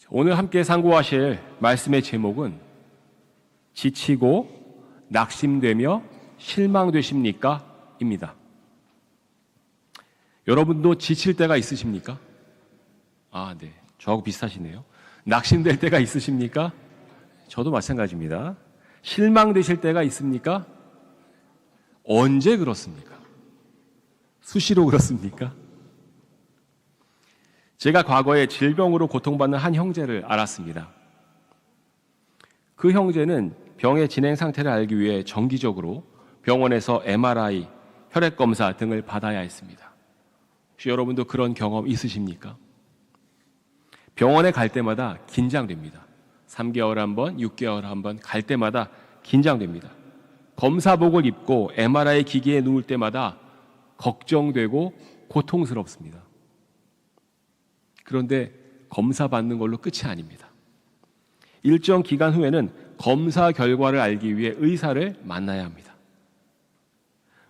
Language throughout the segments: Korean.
오늘 함께 상고하실 말씀의 제목은 지치고 낙심되며 실망되십니까? 입니다. 여러분도 지칠 때가 있으십니까? 네. 저하고 비슷하시네요. 낙심될 때가 있으십니까? 저도 마찬가지입니다. 실망되실 때가 있습니까? 언제 그렇습니까? 수시로 그렇습니까? 제가 과거에 질병으로 고통받는 한 형제를 알았습니다. 그 형제는 병의 진행 상태를 알기 위해 정기적으로 병원에서 MRI, 혈액검사 등을 받아야 했습니다. 혹시 여러분도 그런 경험 있으십니까? 병원에 갈 때마다 긴장됩니다. 3개월에 한 번, 6개월에 한 번 갈 때마다 긴장됩니다. 검사복을 입고 MRI 기기에 누울 때마다 걱정되고 고통스럽습니다. 그런데 검사 받는 걸로 끝이 아닙니다. 일정 기간 후에는 검사 결과를 알기 위해 의사를 만나야 합니다.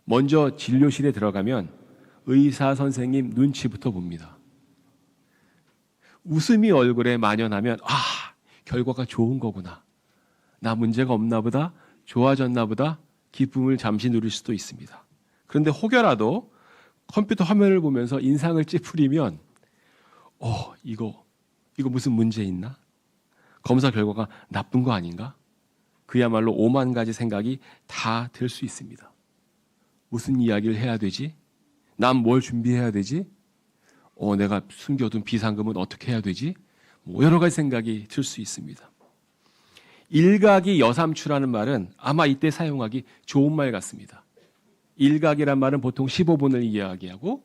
먼저 진료실에 들어가면 의사 선생님 눈치부터 봅니다. 웃음이 얼굴에 만연하면 결과가 좋은 거구나. 나 문제가 없나 보다. 좋아졌나 보다. 기쁨을 잠시 누릴 수도 있습니다. 그런데 혹여라도 컴퓨터 화면을 보면서 인상을 찌푸리면 이거 무슨 문제 있나? 검사 결과가 나쁜 거 아닌가? 그야말로 5만 가지 생각이 다 들 수 있습니다. 무슨 이야기를 해야 되지? 난 뭘 준비해야 되지? 내가 숨겨둔 비상금은 어떻게 해야 되지? 여러 가지 생각이 들 수 있습니다. 일각이 여삼추라는 말은 아마 이때 사용하기 좋은 말 같습니다. 일각이란 말은 보통 15분을 이야기하고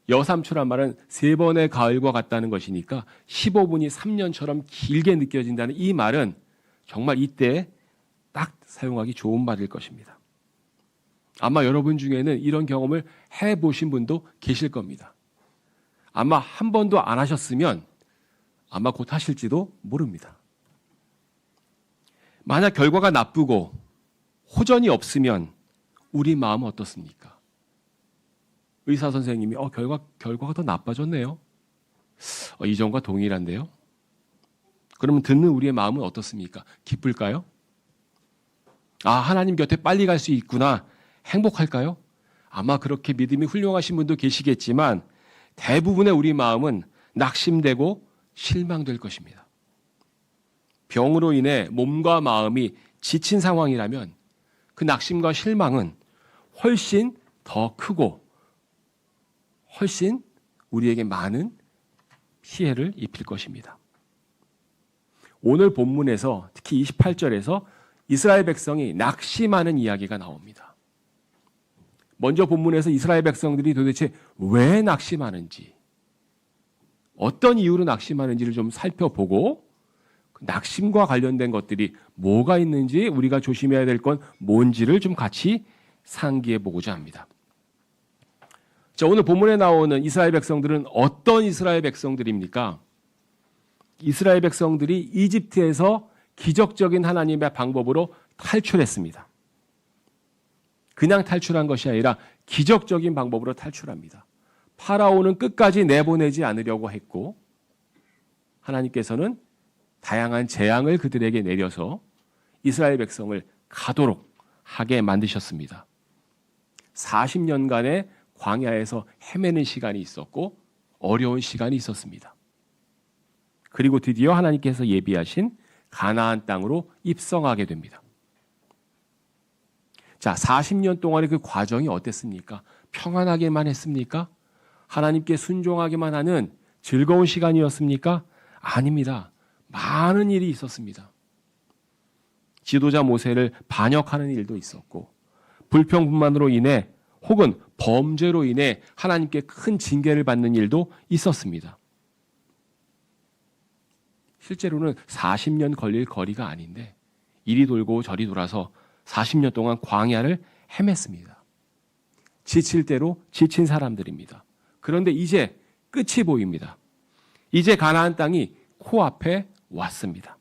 여삼추란 말은 3번의 가을과 같다는 것이니까 15분이 3년처럼 길게 느껴진다는 이 말은 정말 이때 딱 사용하기 좋은 말일 것입니다. 아마 여러분 중에는 이런 경험을 해보신 분도 계실 겁니다. 아마 한 번도 안 하셨으면 아마 곧 하실지도 모릅니다. 만약 결과가 나쁘고 호전이 없으면 우리 마음은 어떻습니까? 의사 선생님이 결과가 더 나빠졌네요. 이전과 동일한데요. 그러면 듣는 우리의 마음은 어떻습니까? 기쁠까요? 하나님 곁에 빨리 갈 수 있구나. 행복할까요? 아마 그렇게 믿음이 훌륭하신 분도 계시겠지만 대부분의 우리 마음은 낙심되고 실망될 것입니다. 병으로 인해 몸과 마음이 지친 상황이라면 그 낙심과 실망은 훨씬 더 크고 훨씬 우리에게 많은 피해를 입힐 것입니다. 오늘 본문에서 특히 28절에서 이스라엘 백성이 낙심하는 이야기가 나옵니다. 먼저 본문에서 이스라엘 백성들이 도대체 왜 낙심하는지, 어떤 이유로 낙심하는지를 좀 살펴보고 낙심과 관련된 것들이 뭐가 있는지, 우리가 조심해야 될 건 뭔지를 좀 같이 상기해 보고자 합니다. 자, 오늘 본문에 나오는 이스라엘 백성들은 어떤 이스라엘 백성들입니까? 이스라엘 백성들이 이집트에서 기적적인 하나님의 방법으로 탈출했습니다. 그냥 탈출한 것이 아니라 기적적인 방법으로 탈출합니다. 파라오는 끝까지 내보내지 않으려고 했고 하나님께서는 다양한 재앙을 그들에게 내려서 이스라엘 백성을 가도록 하게 만드셨습니다. 40년간의 광야에서 헤매는 시간이 있었고 어려운 시간이 있었습니다. 그리고 드디어 하나님께서 예비하신 가나안 땅으로 입성하게 됩니다. 자, 40년 동안의 그 과정이 어땠습니까? 평안하게만 했습니까? 하나님께 순종하기만 하는 즐거운 시간이었습니까? 아닙니다. 많은 일이 있었습니다. 지도자 모세를 반역하는 일도 있었고 불평분만으로 인해 혹은 범죄로 인해 하나님께 큰 징계를 받는 일도 있었습니다. 실제로는 40년 걸릴 거리가 아닌데 이리 돌고 저리 돌아서 40년 동안 광야를 헤맸습니다. 지칠 대로 지친 사람들입니다. 그런데 이제 끝이 보입니다. 이제 가나안 땅이 코앞에 왔습니다.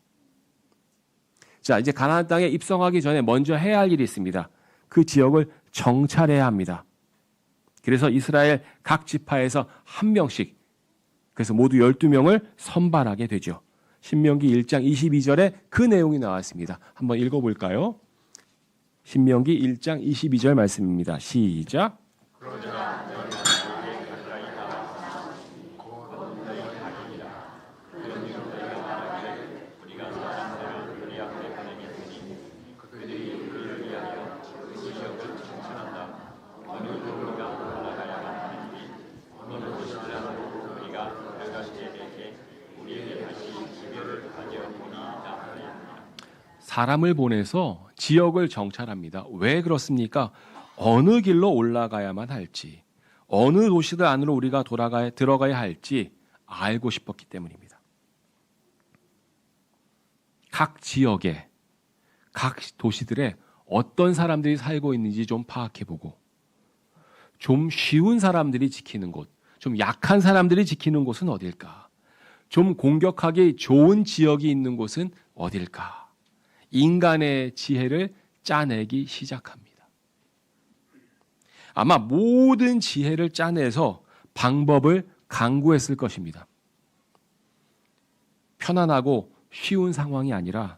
자, 이제 가나안 땅에 입성하기 전에 먼저 해야 할 일이 있습니다. 그 지역을 정찰해야 합니다. 그래서 이스라엘 각 지파에서 한 명씩, 그래서 모두 12명을 선발하게 되죠. 신명기 1장 22절에 그 내용이 나왔습니다. 한번 읽어볼까요? 신명기 1장 22절 말씀입니다. 시작. 사람을 보내서 지역을 정찰합니다. 왜 그렇습니까? 어느 길로 올라가야만 할지, 어느 도시들 안으로 우리가 들어가야 할지 알고 싶었기 때문입니다. 각 지역에, 각 도시들에 어떤 사람들이 살고 있는지 좀 파악해보고, 좀 쉬운 사람들이 지키는 곳, 좀 약한 사람들이 지키는 곳은 어딜까? 좀 공격하기 좋은 지역이 있는 곳은 어딜까? 인간의 지혜를 짜내기 시작합니다. 아마 모든 지혜를 짜내서 방법을 강구했을 것입니다. 편안하고 쉬운 상황이 아니라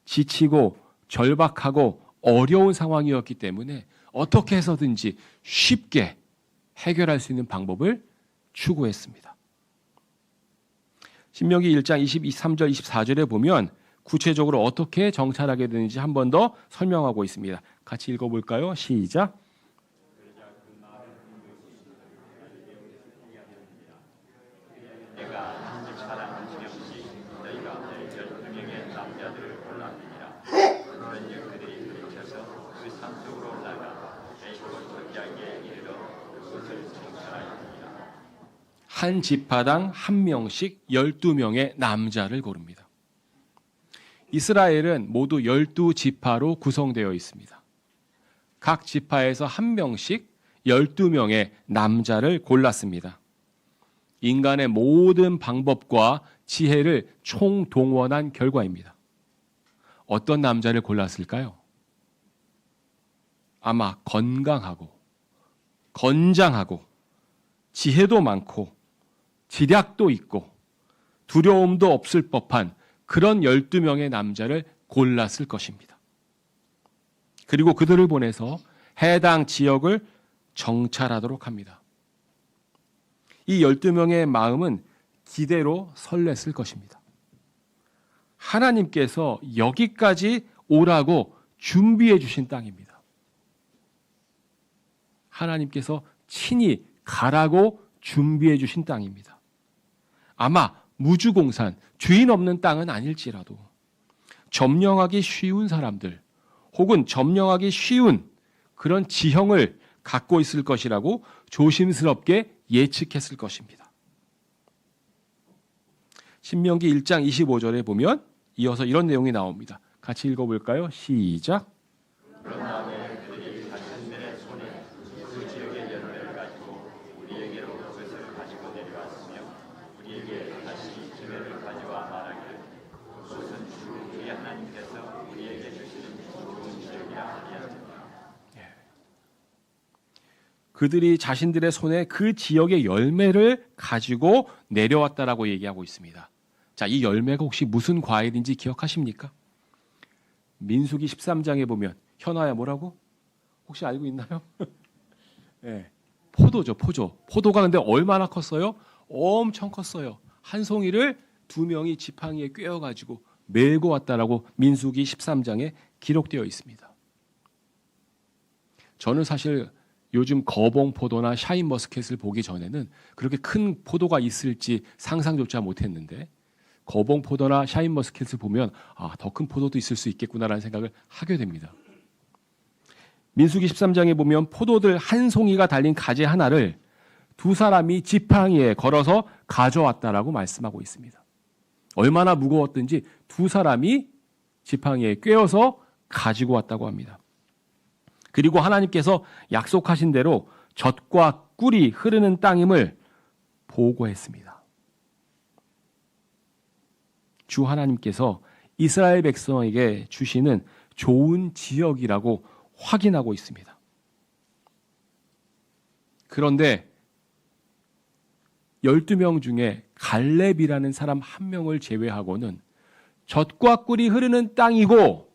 지치고 절박하고 어려운 상황이었기 때문에 어떻게 해서든지 쉽게 해결할 수 있는 방법을 추구했습니다. 신명기 1장 23절 24절에 보면 구체적으로 어떻게 정찰하게 되는지 한 번 더 설명하고 있습니다. 같이 읽어볼까요? 시작. 한 지파당 한 명씩 12명의 남자를 고릅니다. 이스라엘은 모두 12지파로 구성되어 있습니다. 각 지파에서 한 명씩 12명의 남자를 골랐습니다. 인간의 모든 방법과 지혜를 총동원한 결과입니다. 어떤 남자를 골랐을까요? 아마 건강하고 건장하고 지혜도 많고 지략도 있고 두려움도 없을 법한 그런 12명의 남자를 골랐을 것입니다. 그리고 그들을 보내서 해당 지역을 정찰하도록 합니다. 이 12명의 마음은 기대로 설렜을 것입니다. 하나님께서 여기까지 오라고 준비해 주신 땅입니다. 하나님께서 친히 가라고 준비해 주신 땅입니다. 아마 무주공산, 주인 없는 땅은 아닐지라도 점령하기 쉬운 사람들 혹은 점령하기 쉬운 그런 지형을 갖고 있을 것이라고 조심스럽게 예측했을 것입니다. 신명기 1장 25절에 보면 이어서 이런 내용이 나옵니다. 같이 읽어볼까요? 시작. 그런 다음에 그들이 자신들의 손에 그 지역의 열매를 가지고 우리에게로 그것을 가지고 내려왔으며 우리에게 다시 기회를 가져와 말하기를 그것은 주 우리 하나님께서 우리에게 주시는 좋은 지역이라 하리였느니라. 그들이 자신들의 손에 그 지역의 열매를 가지고 내려왔다라고 얘기하고 있습니다. 자, 이 열매가 혹시 무슨 과일인지 기억하십니까? 민수기 13장에 보면 현아야 뭐라고? 혹시 알고 있나요? 네, 포도죠, 포도. 포도가 근데 얼마나 컸어요? 엄청 컸어요. 한 송이를 두 명이 지팡이에 꿰어가지고 메고 왔다라고 민수기 13장에 기록되어 있습니다. 저는 사실 요즘 거봉 포도나 샤인머스켓을 보기 전에는 그렇게 큰 포도가 있을지 상상조차 못했는데 거봉 포도나 샤인머스켓을 보면 더 큰 포도도 있을 수 있겠구나라는 생각을 하게 됩니다. 민수기 13장에 보면 포도들 한 송이가 달린 가지 하나를 두 사람이 지팡이에 걸어서 가져왔다라고 말씀하고 있습니다. 얼마나 무거웠든지 두 사람이 지팡이에 꿰어서 가지고 왔다고 합니다. 그리고 하나님께서 약속하신 대로 젖과 꿀이 흐르는 땅임을 보고했습니다. 주 하나님께서 이스라엘 백성에게 주시는 좋은 지역이라고 확인하고 있습니다. 그런데 12명 중에 갈렙이라는 사람 한 명을 제외하고는 젖과 꿀이 흐르는 땅이고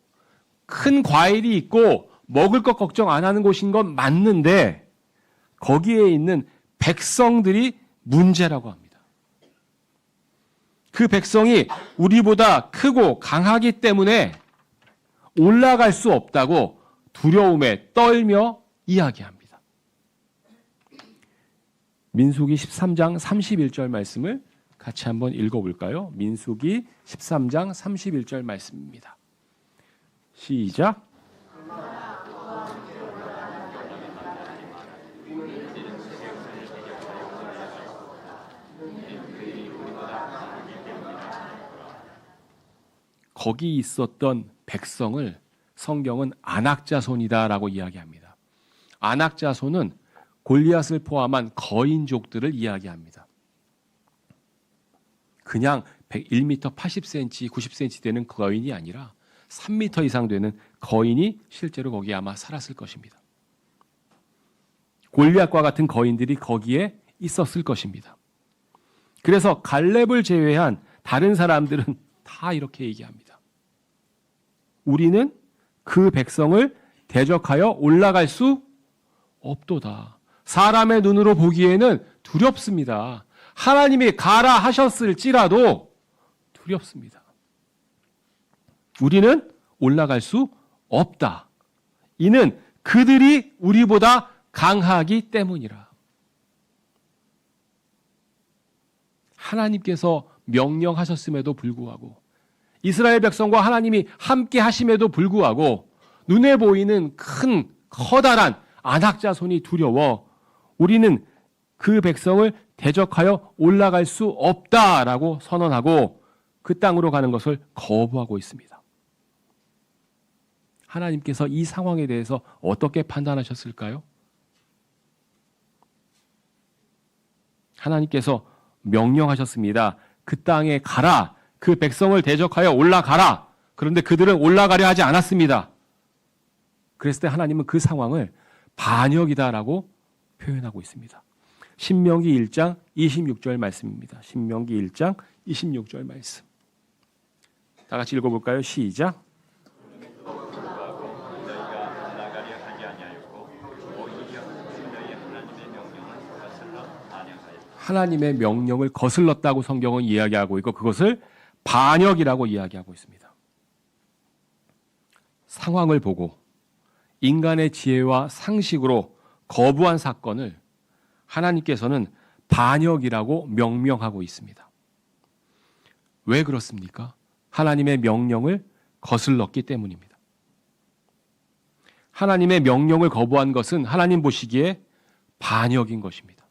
큰 과일이 있고 먹을 것 걱정 안 하는 곳인 건 맞는데 거기에 있는 백성들이 문제라고 합니다. 그 백성이 우리보다 크고 강하기 때문에 올라갈 수 없다고 두려움에 떨며 이야기합니다. 민수기 13장 31절 말씀을 같이 한번 읽어볼까요? 민수기 13장 31절 말씀입니다. 시작. 거기 있었던 백성을 성경은 안악자손이다라고 이야기합니다. 안악자손은 골리앗을 포함한 거인족들을 이야기합니다. 그냥 1m 80cm, 90cm 되는 거인이 아니라 3m 이상 되는 거인이 실제로 거기에 아마 살았을 것입니다. 골리앗과 같은 거인들이 거기에 있었을 것입니다. 그래서 갈렙을 제외한 다른 사람들은 다 이렇게 얘기합니다. 우리는 그 백성을 대적하여 올라갈 수 없도다. 사람의 눈으로 보기에는 두렵습니다. 하나님이 가라 하셨을지라도 두렵습니다. 우리는 올라갈 수 없다. 이는 그들이 우리보다 강하기 때문이라. 하나님께서 명령하셨음에도 불구하고 이스라엘 백성과 하나님이 함께 하심에도 불구하고 눈에 보이는 큰 커다란 안악자손이 두려워 우리는 그 백성을 대적하여 올라갈 수 없다라고 선언하고 그 땅으로 가는 것을 거부하고 있습니다. 하나님께서 이 상황에 대해서 어떻게 판단하셨을까요? 하나님께서 명령하셨습니다. 그 땅에 가라. 그 백성을 대적하여 올라가라. 그런데 그들은 올라가려 하지 않았습니다. 그랬을 때 하나님은 그 상황을 반역이다라고 표현하고 있습니다. 신명기 1장 26절 말씀입니다. 신명기 1장 26절 말씀. 다 같이 읽어볼까요? 시작. 하나님의 명령을 거슬렀다고 성경은 이야기하고 있고 그것을 반역이라고 이야기하고 있습니다. 상황을 보고 인간의 지혜와 상식으로 거부한 사건을 하나님께서는 반역이라고 명명하고 있습니다. 왜 그렇습니까? 하나님의 명령을 거슬렀기 때문입니다. 하나님의 명령을 거부한 것은 하나님 보시기에 반역인 것입니다.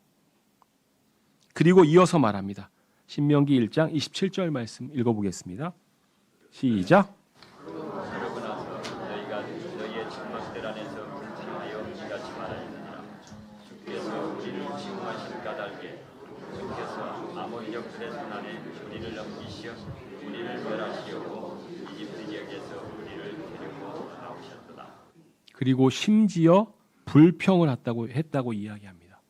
그리고 이어서 말합니다. 신명기 1장 27절 말씀 읽어보겠습니다. 시작. 그러고 나서 너희가 너희의 장막들 안에서 불평하여 이같이 말하였느니라. 주께서 우리를 징후하실 까닭에 주께서 아모리족들의 손 안에 우리를 넘기시어 우리를 멸하시려고 이집트 지역에서 우리를 데리고 나오셨도다. 그리고 심지어 불평을 했다고 이야기합니다.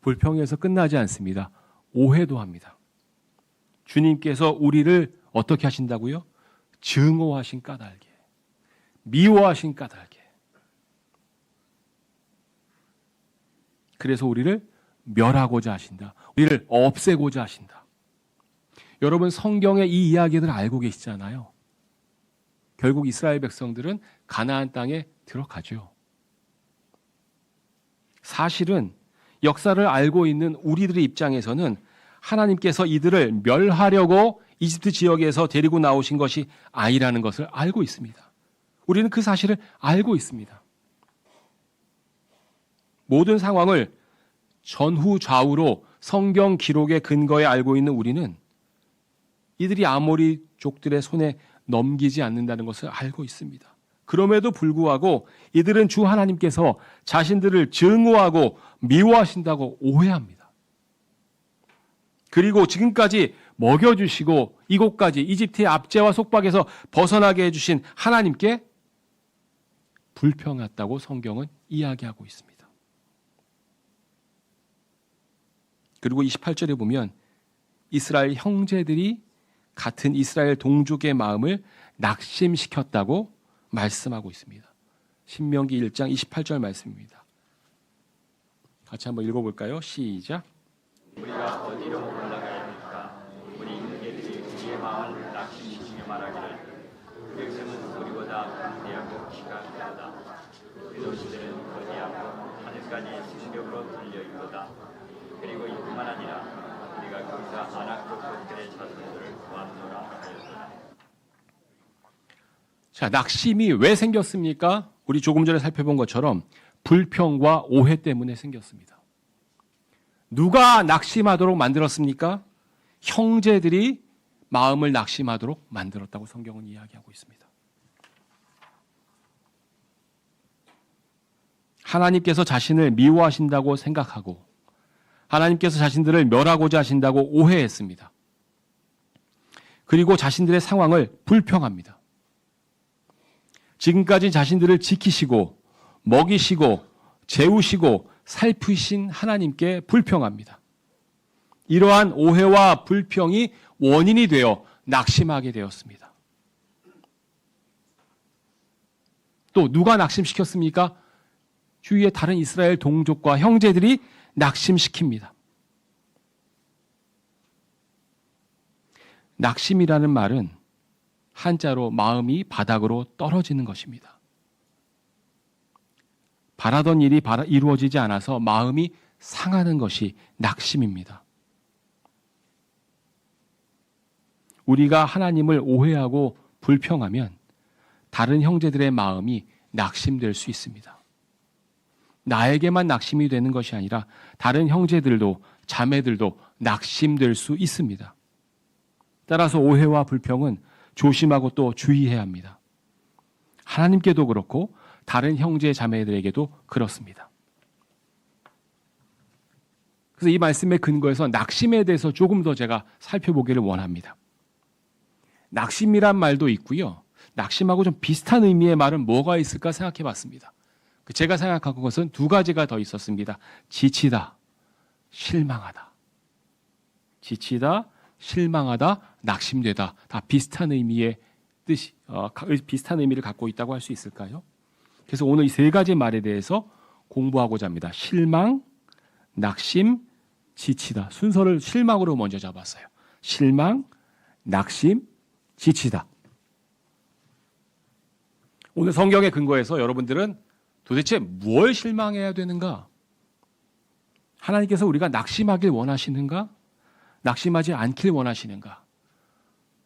불평에서 끝나지 않습니다. 오해도 합니다. 주님께서 우리를 어떻게 하신다고요? 증오하신 까닭에, 미워하신 까닭에. 그래서 우리를 멸하고자 하신다. 우리를 없애고자 하신다. 여러분 성경의 이 이야기들을 알고 계시잖아요. 결국 이스라엘 백성들은 가나안 땅에 들어가죠. 사실은 역사를 알고 있는 우리들의 입장에서는 하나님께서 이들을 멸하려고 이집트 지역에서 데리고 나오신 것이 아니라는 것을 알고 있습니다. 우리는 그 사실을 알고 있습니다. 모든 상황을 전후 좌우로 성경 기록의 근거에 알고 있는 우리는 이들이 아모리족들의 손에 넘기지 않는다는 것을 알고 있습니다. 그럼에도 불구하고 이들은 주 하나님께서 자신들을 증오하고 미워하신다고 오해합니다. 그리고 지금까지 먹여주시고 이곳까지 이집트의 압제와 속박에서 벗어나게 해주신 하나님께 불평했다고 성경은 이야기하고 있습니다. 그리고 28절에 보면 이스라엘 형제들이 같은 이스라엘 동족의 마음을 낙심시켰다고 말씀하고 있습니다. 신명기 1장 28절 말씀입니다. 같이 한번 읽어볼까요? 시작. 우리가 어디로 올라가야 합니까? 우리 형제들이 우리의 마음을 낙심시키며 말하기를 그 백성은 우리보다 강대하고 키가 크다. 그 도시들은 거대하고 하늘까지 승벽으로 들려 있도다. 그리고 이뿐만 아니라 우리가 거기서 아낙 족속들의 자손들을 완노라 하였도다. 자, 낙심이 왜 생겼습니까? 우리 조금 전에 살펴본 것처럼 불평과 오해 때문에 생겼습니다. 누가 낙심하도록 만들었습니까? 형제들이 마음을 낙심하도록 만들었다고 성경은 이야기하고 있습니다. 하나님께서 자신을 미워하신다고 생각하고 하나님께서 자신들을 멸하고자 하신다고 오해했습니다. 그리고 자신들의 상황을 불평합니다. 지금까지 자신들을 지키시고 먹이시고 재우시고 살피신 하나님께 불평합니다. 이러한 오해와 불평이 원인이 되어 낙심하게 되었습니다. 또 누가 낙심시켰습니까? 주위의 다른 이스라엘 동족과 형제들이 낙심시킵니다. 낙심이라는 말은 한자로 마음이 바닥으로 떨어지는 것입니다. 바라던 일이 이루어지지 않아서 마음이 상하는 것이 낙심입니다. 우리가 하나님을 오해하고 불평하면 다른 형제들의 마음이 낙심될 수 있습니다. 나에게만 낙심이 되는 것이 아니라 다른 형제들도 자매들도 낙심될 수 있습니다. 따라서 오해와 불평은 조심하고 또 주의해야 합니다. 하나님께도 그렇고 다른 형제 자매들에게도 그렇습니다. 그래서 이 말씀의 근거에서 낙심에 대해서 조금 더 제가 살펴보기를 원합니다. 낙심이란 말도 있고요. 낙심하고 좀 비슷한 의미의 말은 뭐가 있을까 생각해 봤습니다. 제가 생각한 것은 두 가지가 더 있었습니다. 지치다, 실망하다. 지치다, 실망하다, 낙심되다. 다 비슷한 의미의 뜻이, 비슷한 의미를 갖고 있다고 할 수 있을까요? 그래서 오늘 이 세 가지 말에 대해서 공부하고자 합니다. 실망, 낙심, 지치다. 순서를 실망으로 먼저 잡았어요. 실망, 낙심, 지치다. 오늘 성경의 근거에서 여러분들은 도대체 뭘 실망해야 되는가? 하나님께서 우리가 낙심하길 원하시는가? 낙심하지 않길 원하시는가?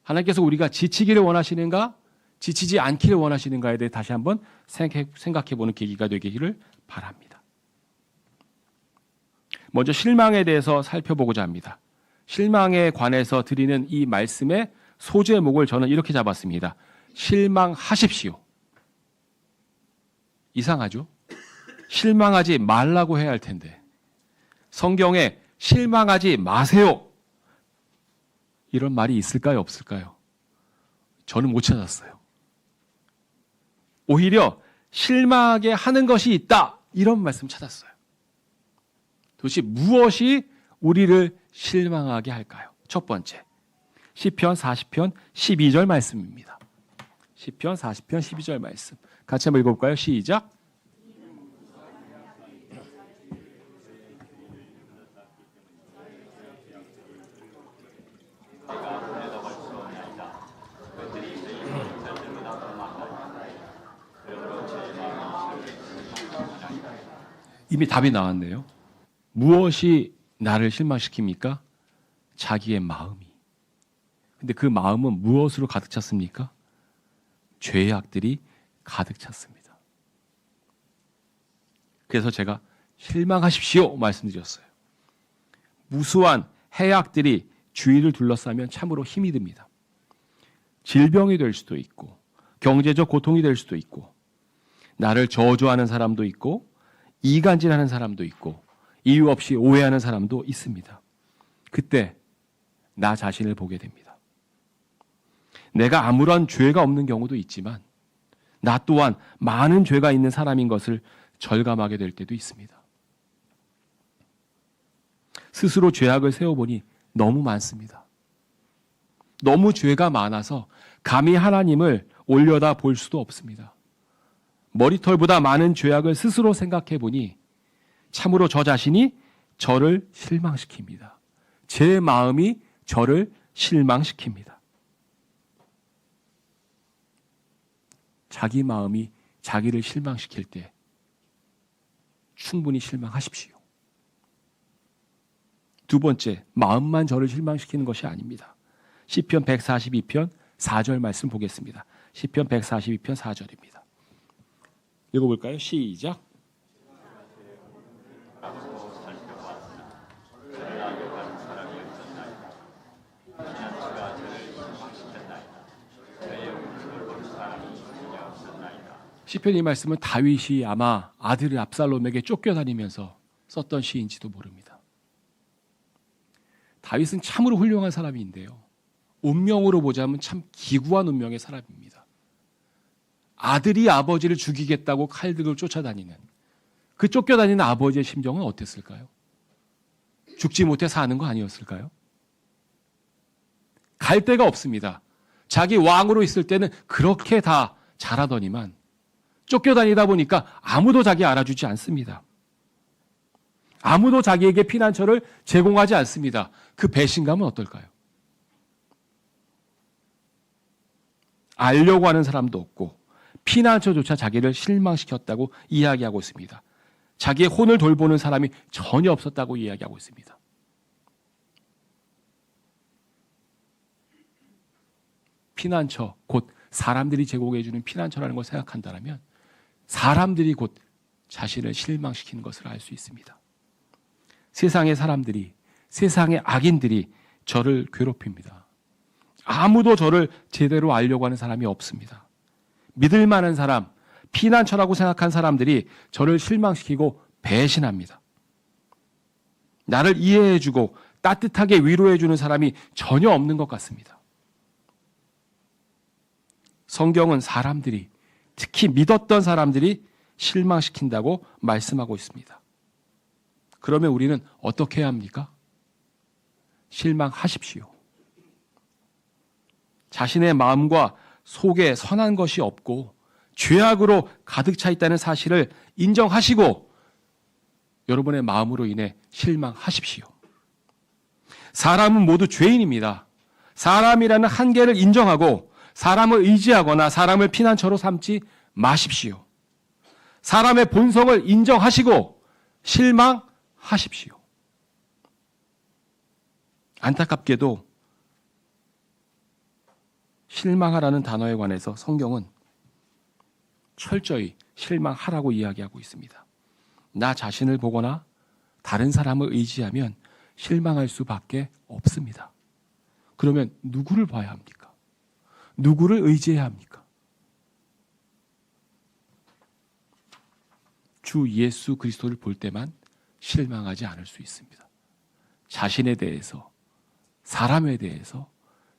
하나님께서 우리가 지치기를 원하시는가? 지치지 않기를 원하시는가에 대해 다시 한번 생각해보는 계기가 되기를 바랍니다. 먼저 실망에 대해서 살펴보고자 합니다. 실망에 관해서 드리는 이 말씀의 소제목을 저는 이렇게 잡았습니다. 실망하십시오. 이상하죠? 실망하지 말라고 해야 할 텐데 성경에 실망하지 마세요. 이런 말이 있을까요? 없을까요? 저는 못 찾았어요. 오히려 실망하게 하는 것이 있다. 이런 말씀 찾았어요. 도대체 무엇이 우리를 실망하게 할까요? 첫 번째, 시편 40편 12절 말씀입니다. 시편 40편 12절 말씀. 같이 한번 읽어볼까요? 시작. 이미 답이 나왔네요. 무엇이 나를 실망시킵니까? 자기의 마음이. 근데 그 마음은 무엇으로 가득 찼습니까? 죄악들이 가득 찼습니다. 그래서 제가 실망하십시오 말씀드렸어요. 무수한 해악들이 주위를 둘러싸면 참으로 힘이 듭니다. 질병이 될 수도 있고 경제적 고통이 될 수도 있고 나를 저주하는 사람도 있고 이간질하는 사람도 있고 이유 없이 오해하는 사람도 있습니다. 그때 나 자신을 보게 됩니다. 내가 아무런 죄가 없는 경우도 있지만 나 또한 많은 죄가 있는 사람인 것을 절감하게 될 때도 있습니다. 스스로 죄악을 세워보니 너무 많습니다. 너무 죄가 많아서 감히 하나님을 올려다 볼 수도 없습니다. 머리털보다 많은 죄악을 스스로 생각해 보니 참으로 저 자신이 저를 실망시킵니다. 제 마음이 저를 실망시킵니다. 자기 마음이 자기를 실망시킬 때 충분히 실망하십시오. 두 번째, 마음만 저를 실망시키는 것이 아닙니다. 시편 142편 4절 말씀 보겠습니다. 시편 142편 4절입니다. 읽어볼까요? 시작. 시편 이 말씀은 다윗이 아마 아들 압살롬에게 쫓겨다니면서 썼던 시인지도 모릅니다. 다윗은 참으로 훌륭한 사람인데요. 운명으로 보자면 참 기구한 운명의 사람입니다. 아들이 아버지를 죽이겠다고 칼들고 쫓아다니는 그 쫓겨다니는 아버지의 심정은 어땠을까요? 죽지 못해 사는 거 아니었을까요? 갈 데가 없습니다. 자기 왕으로 있을 때는 그렇게 다 잘하더니만 쫓겨다니다 보니까 아무도 자기 알아주지 않습니다. 아무도 자기에게 피난처를 제공하지 않습니다. 그 배신감은 어떨까요? 알려고 하는 사람도 없고 피난처조차 자기를 실망시켰다고 이야기하고 있습니다. 자기의 혼을 돌보는 사람이 전혀 없었다고 이야기하고 있습니다. 피난처, 곧 사람들이 제공해 주는 피난처라는 걸 생각한다면 사람들이 곧 자신을 실망시키는 것을 알 수 있습니다. 세상의 사람들이, 세상의 악인들이 저를 괴롭힙니다. 아무도 저를 제대로 알려고 하는 사람이 없습니다. 믿을 만한 사람, 피난처라고 생각한 사람들이 저를 실망시키고 배신합니다. 나를 이해해주고 따뜻하게 위로해주는 사람이 전혀 없는 것 같습니다. 성경은 사람들이, 특히 믿었던 사람들이 실망시킨다고 말씀하고 있습니다. 그러면 우리는 어떻게 해야 합니까? 실망하십시오. 자신의 마음과 속에 선한 것이 없고 죄악으로 가득 차 있다는 사실을 인정하시고 여러분의 마음으로 인해 실망하십시오. 사람은 모두 죄인입니다. 사람이라는 한계를 인정하고 사람을 의지하거나 사람을 피난처로 삼지 마십시오. 사람의 본성을 인정하시고 실망하십시오. 안타깝게도 실망하라는 단어에 관해서 성경은 철저히 실망하라고 이야기하고 있습니다. 나 자신을 보거나 다른 사람을 의지하면 실망할 수밖에 없습니다. 그러면 누구를 봐야 합니까? 누구를 의지해야 합니까? 주 예수 그리스도를 볼 때만 실망하지 않을 수 있습니다. 자신에 대해서, 사람에 대해서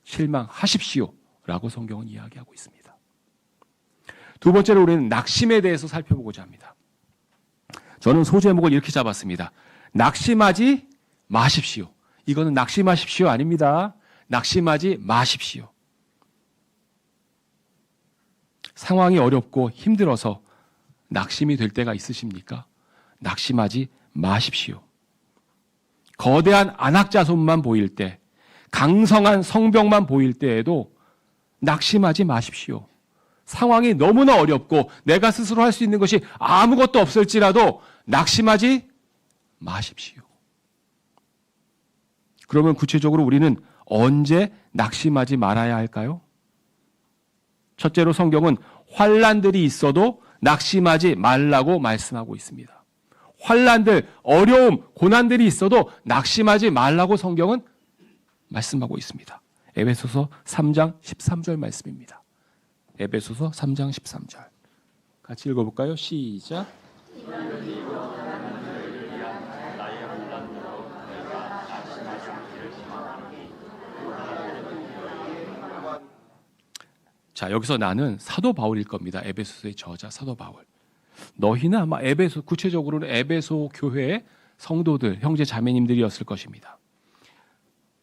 실망하십시오 라고 성경은 이야기하고 있습니다. 두 번째로 우리는 낙심에 대해서 살펴보고자 합니다. 저는 소제목을 이렇게 잡았습니다. 낙심하지 마십시오. 이거는 낙심하십시오 아닙니다. 낙심하지 마십시오. 상황이 어렵고 힘들어서 낙심이 될 때가 있으십니까? 낙심하지 마십시오. 거대한 안악자손만 보일 때, 강성한 성벽만 보일 때에도 낙심하지 마십시오. 상황이 너무나 어렵고 내가 스스로 할 수 있는 것이 아무것도 없을지라도 낙심하지 마십시오. 그러면 구체적으로 우리는 언제 낙심하지 말아야 할까요? 첫째로 성경은 환난들이 있어도 낙심하지 말라고 말씀하고 있습니다. 환난들, 어려움, 고난들이 있어도 낙심하지 말라고 성경은 말씀하고 있습니다. 에베소서 3장 13절 말씀입니다. 에베소서 3장 13절. 같이 읽어볼까요? 시작. 자, 여기서 나는 사도 바울일 겁니다. 에베소서의 저자 사도 바울. 너희는 아마 구체적으로는 에베소 교회의 성도들, 형제 자매님들이었을 것입니다.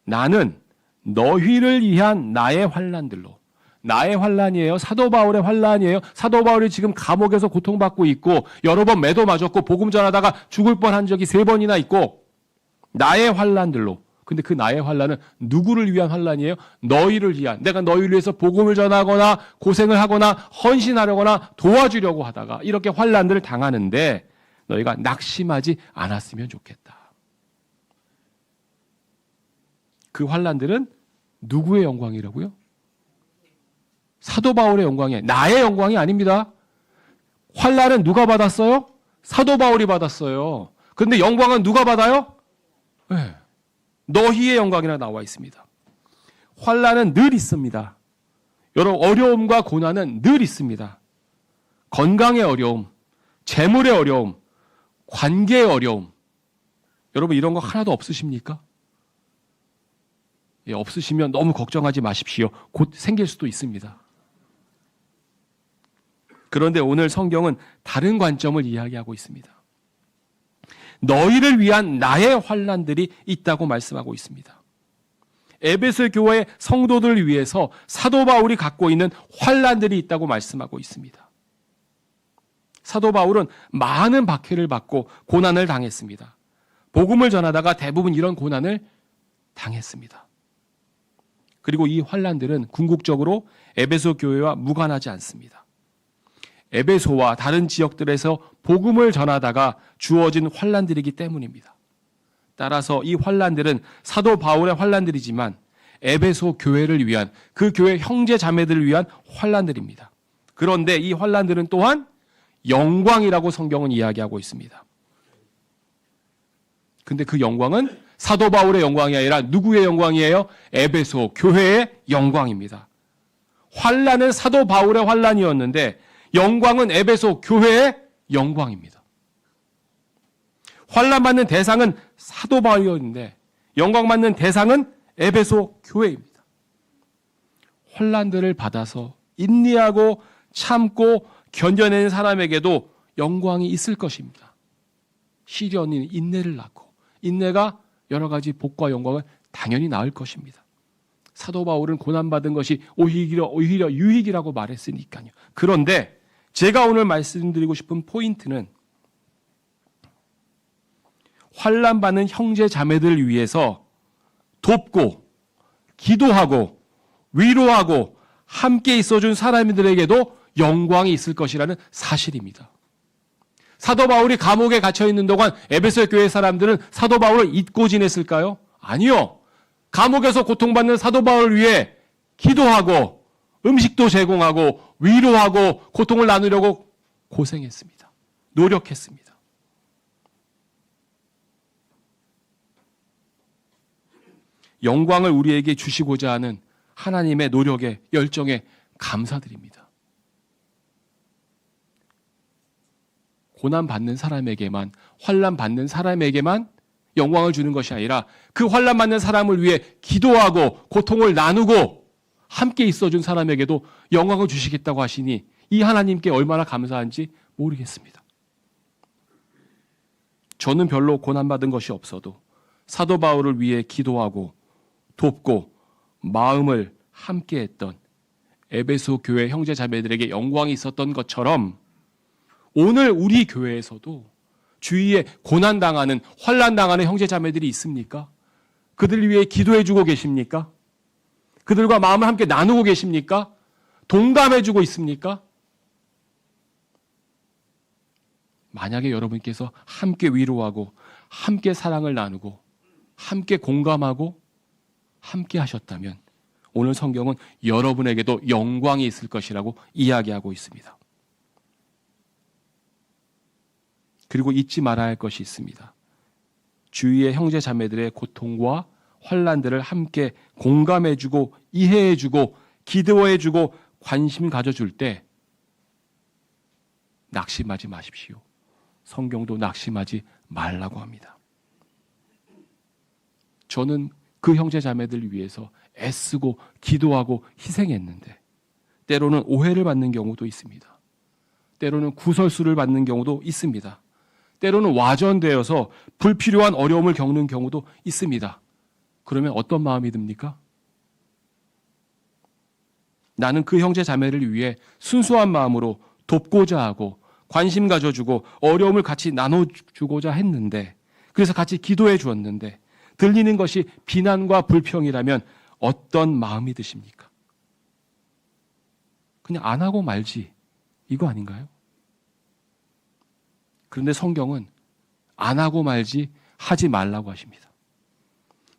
나는 너희를 위한 나의 환난들로. 나의 환난이에요. 사도 바울의 환난이에요. 사도 바울이 지금 감옥에서 고통받고 있고 여러 번 매도 맞았고 복음 전하다가 죽을 뻔한 적이 3번이나 있고 나의 환난들로. 근데 그 나의 환난은 누구를 위한 환난이에요? 너희를 위한. 내가 너희를 위해서 복음을 전하거나 고생을 하거나 헌신하려거나 도와주려고 하다가 이렇게 환난들을 당하는데 너희가 낙심하지 않았으면 좋겠다. 그 환난들은 누구의 영광이라고요? 사도 바울의 영광이에요. 나의 영광이 아닙니다. 환난은 누가 받았어요? 사도 바울이 받았어요. 그런데 영광은 누가 받아요? 네. 너희의 영광이라 나와 있습니다. 환난은 늘 있습니다. 여러분 어려움과 고난은 늘 있습니다. 건강의 어려움, 재물의 어려움, 관계의 어려움. 여러분 이런 거 하나도 없으십니까? 예, 없으시면 너무 걱정하지 마십시오. 곧 생길 수도 있습니다. 그런데 오늘 성경은 다른 관점을 이야기하고 있습니다. 너희를 위한 나의 환난들이 있다고 말씀하고 있습니다. 에베소 교회 성도들을 위해서 사도 바울이 갖고 있는 환난들이 있다고 말씀하고 있습니다. 사도 바울은 많은 박해를 받고 고난을 당했습니다. 복음을 전하다가 대부분 이런 고난을 당했습니다. 그리고 이 환난들은 궁극적으로 에베소 교회와 무관하지 않습니다. 에베소와 다른 지역들에서 복음을 전하다가 주어진 환난들이기 때문입니다. 따라서 이 환난들은 사도 바울의 환난들이지만 에베소 교회를 위한 그 교회 형제 자매들을 위한 환난들입니다. 그런데 이 환난들은 또한 영광이라고 성경은 이야기하고 있습니다. 근데 그 영광은 사도 바울의 영광이 아니라 누구의 영광이에요? 에베소 교회의 영광입니다. 환난은 사도 바울의 환난이었는데 영광은 에베소 교회의 영광입니다. 환난 받는 대상은 사도 바울이었는데 영광 받는 대상은 에베소 교회입니다. 환난들을 받아서 인내하고 참고 견뎌내는 사람에게도 영광이 있을 것입니다. 시련이 인내를 낳고 인내가 여러 가지 복과 영광을 당연히 낳을 것입니다. 사도 바울은 고난받은 것이 오히려 유익이라고 말했으니까요. 그런데 제가 오늘 말씀드리고 싶은 포인트는 환난받는 형제 자매들을 위해서 돕고 기도하고 위로하고 함께 있어준 사람들에게도 영광이 있을 것이라는 사실입니다. 사도 바울이 감옥에 갇혀 있는 동안 에베소 교회 사람들은 사도 바울을 잊고 지냈을까요? 아니요. 감옥에서 고통받는 사도 바울을 위해 기도하고 음식도 제공하고 위로하고 고통을 나누려고 고생했습니다. 노력했습니다. 영광을 우리에게 주시고자 하는 하나님의 노력에 열정에 감사드립니다. 고난받는 사람에게만 환난받는 사람에게만 영광을 주는 것이 아니라 그 환난받는 사람을 위해 기도하고 고통을 나누고 함께 있어준 사람에게도 영광을 주시겠다고 하시니 이 하나님께 얼마나 감사한지 모르겠습니다. 저는 별로 고난받은 것이 없어도 사도 바울을 위해 기도하고 돕고 마음을 함께했던 에베소 교회 형제 자매들에게 영광이 있었던 것처럼 오늘 우리 교회에서도 주위에 고난당하는 환난당하는 형제 자매들이 있습니까? 그들을 위해 기도해주고 계십니까? 그들과 마음을 함께 나누고 계십니까? 동감해주고 있습니까? 만약에 여러분께서 함께 위로하고 함께 사랑을 나누고 함께 공감하고 함께 하셨다면 오늘 성경은 여러분에게도 영광이 있을 것이라고 이야기하고 있습니다. 그리고 잊지 말아야 할 것이 있습니다. 주위의 형제 자매들의 고통과 환난들을 함께 공감해주고 이해해주고 기도해주고 관심 가져줄 때 낙심하지 마십시오. 성경도 낙심하지 말라고 합니다. 저는 그 형제 자매들을 위해서 애쓰고 기도하고 희생했는데 때로는 오해를 받는 경우도 있습니다. 때로는 구설수를 받는 경우도 있습니다. 때로는 와전되어서 불필요한 어려움을 겪는 경우도 있습니다. 그러면 어떤 마음이 듭니까? 나는 그 형제 자매를 위해 순수한 마음으로 돕고자 하고 관심 가져주고 어려움을 같이 나눠주고자 했는데, 그래서 같이 기도해 주었는데 들리는 것이 비난과 불평이라면 어떤 마음이 드십니까? 그냥 안 하고 말지, 이거 아닌가요? 그런데 성경은 안 하고 말지 하지 말라고 하십니다.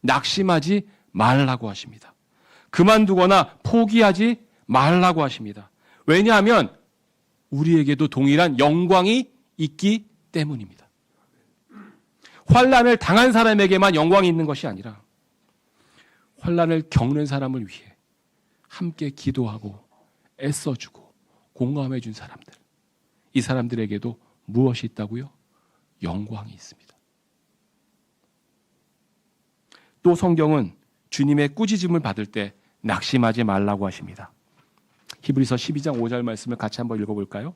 낙심하지 말라고 하십니다. 그만두거나 포기하지 말라고 하십니다. 왜냐하면 우리에게도 동일한 영광이 있기 때문입니다. 환난을 당한 사람에게만 영광이 있는 것이 아니라 환난을 겪는 사람을 위해 함께 기도하고 애써주고 공감해 준 사람들, 이 사람들에게도 무엇이 있다고요? 영광이 있습니다. 또 성경은 주님의 꾸짖음을 받을 때 낙심하지 말라고 하십니다. 히브리서 12장 5절 말씀을 같이 한번 읽어볼까요?